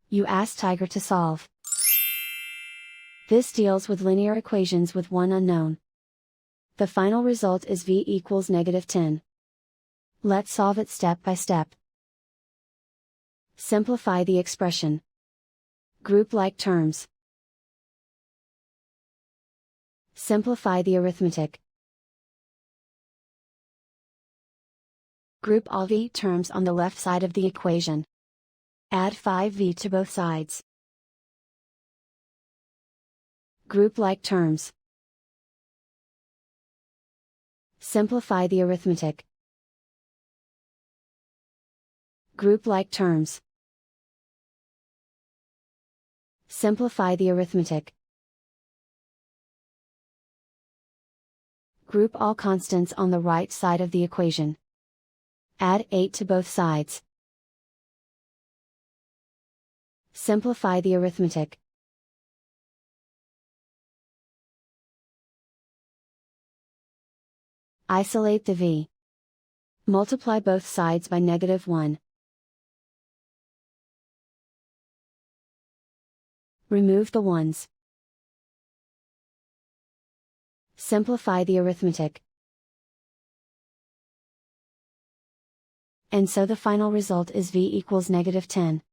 You ask Tiger to solve. This deals with linear equations with one unknown. The final result is v equals -10. Let's solve it step by step. Simplify the expression. Group like terms. Simplify the arithmetic. Group all v terms on the left side of the equation. Add 5v to both sides. Group like terms. Simplify the arithmetic. Group like terms. Simplify the arithmetic. Group all constants on the right side of the equation. Add 8 to both sides. Simplify the arithmetic. Isolate the v. Multiply both sides by -1. Remove the ones. Simplify the arithmetic. And so the final result is v equals -10.